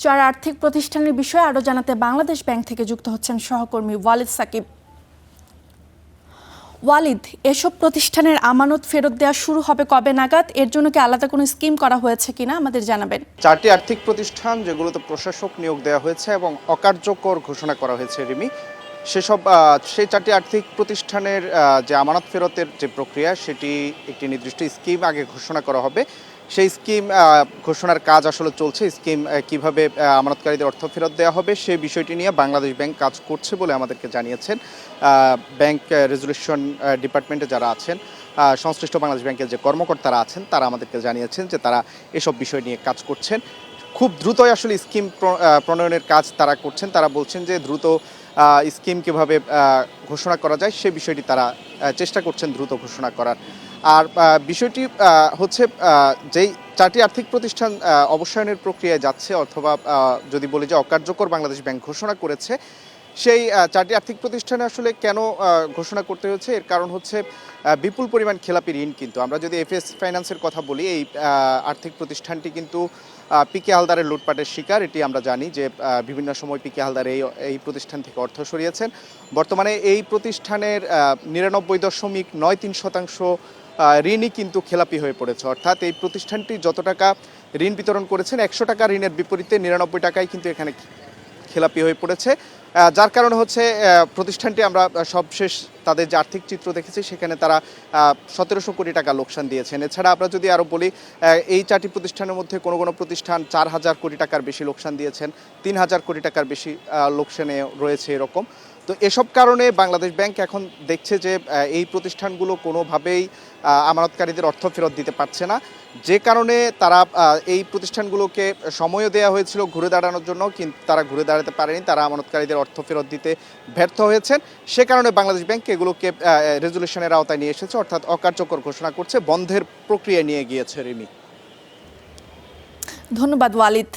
চার আর্থিক প্রতিষ্ঠানের বিষয়ে আরও জানাতে বাংলাদেশ ব্যাংক থেকে যুক্ত হচ্ছেন সহকর্মী ওয়ালিদ সাকিব। ওয়ালিদ, এসব প্রতিষ্ঠানের আমানত ফেরত দেওয়া শুরু হবে কবে নাগাদ? এর জন্য কি আলাদা কোনো স্কিম করা হয়েছে কিনা আমাদের জানাবেন। চারটি আর্থিক প্রতিষ্ঠান যেগুলোতে প্রশাসক নিয়োগ দেওয়া হয়েছে এবং অকার্যকর ঘোষণা করা হয়েছে রিমি, সেই চারটি আর্থিক প্রতিষ্ঠানের যে আমানত ফেরতের যে প্রক্রিয়া, সেটি একটি নির্দিষ্ট স্কিম আগে ঘোষণা করা হবে। সেই স্কিম ঘোষণার কাজ আসলে চলছে। স্কিম কিভাবে আমানতকারীদের অর্থ ফেরত দেওয়া হবে সেই বিষয়টি নিয়ে বাংলাদেশ ব্যাংক কাজ করছে বলে আমাদেরকে জানিয়েছেন ব্যাংক রেজুলেশন ডিপার্টমেন্টে যারা আছেন, সংশ্লিষ্ট বাংলাদেশ ব্যাংকের যে কর্মকর্তারা আছেন, তারা আমাদেরকে জানিয়েছেন যে তারা এসব বিষয় নিয়ে কাজ করছেন। খুব দ্রুতই আসলে স্কিম প্রণয়নের কাজ তারা করছেন। তারা বলছেন যে দ্রুত স্কিম কীভাবে ঘোষণা করা যায় সে বিষয়টি তারা চেষ্টা করছেন দ্রুত ঘোষণা করার। আর বিষয়টি হচ্ছে যেই চারটি আর্থিক প্রতিষ্ঠান অবসায়নের প্রক্রিয়ায় যাচ্ছে, অথবা যদি বলি যে অকার্যকর বাংলাদেশ ব্যাংক ঘোষণা করেছে, সেই চারটি আর্থিক প্রতিষ্ঠানে আসলে কেন ঘোষণা করতে হয়েছে, এর কারণ হচ্ছে বিপুল পরিমাণ খেলাপি ঋণ। কিন্তু আমরা যদি এফএস ফাইন্যান্সের কথা বলি, এই আর্থিক প্রতিষ্ঠানটি কিন্তু পিকে হালদারের লুটপাটের শিকার। এটি আমরা জানি যে বিভিন্ন সময় পিকে হালদার এই প্রতিষ্ঠান থেকে অর্থ সরিয়েছেন। বর্তমানে এই প্রতিষ্ঠানের 99.93% ঋণই কিন্তু খেলাপি হয়ে পড়েছে। অর্থাৎ এই প্রতিষ্ঠানটি যত টাকা ঋণ বিতরণ করেছেন, 100 টাকা ঋণের বিপরীতে 99 টাকায় কিন্তু এখানে খেলাপি হয়ে পড়েছে। যার কারণে হচ্ছে প্রতিষ্ঠানটি আমরা সবশেষ তাদের যে আর্থিক চিত্র দেখেছি, সেখানে তারা 1700 কোটি টাকা লোকসান দিয়েছেন। এছাড়া আমরা যদি আরও বলি, এই চারটি প্রতিষ্ঠানের মধ্যে কোনো কোনো প্রতিষ্ঠান 4000 কোটি টাকার বেশি লোকসান দিয়েছেন, 3000 কোটি টাকার বেশি লোকসানে রয়েছে এরকম। তো এসব কারণে বাংলাদেশ ব্যাংক এখন দেখছে যে এই প্রতিষ্ঠানগুলো কোনোভাবেই আমানতকারীদের অর্থ ফেরত দিতে পারছে না, যে কারণে তারা এই প্রতিষ্ঠানগুলোকে সময়ও দেওয়া হয়েছিল ঘুরে দাঁড়ানোর জন্য, কিন্তু তারা ঘুরে দাঁড়াতে পারেনি। তারা আমানতকারীদের অর্থ ফেরত দিতে ব্যর্থ হয়েছেন। সে কারণে বাংলাদেশ ব্যাংক এগুলোকে রেজুলেশনের আওতায় নিয়ে এসেছে, অর্থাৎ অকার্যকর ঘোষণা করছে, বন্ধের প্রক্রিয়া নিয়ে গিয়েছে রিমি। ধন্যবাদ ওয়ালিদ।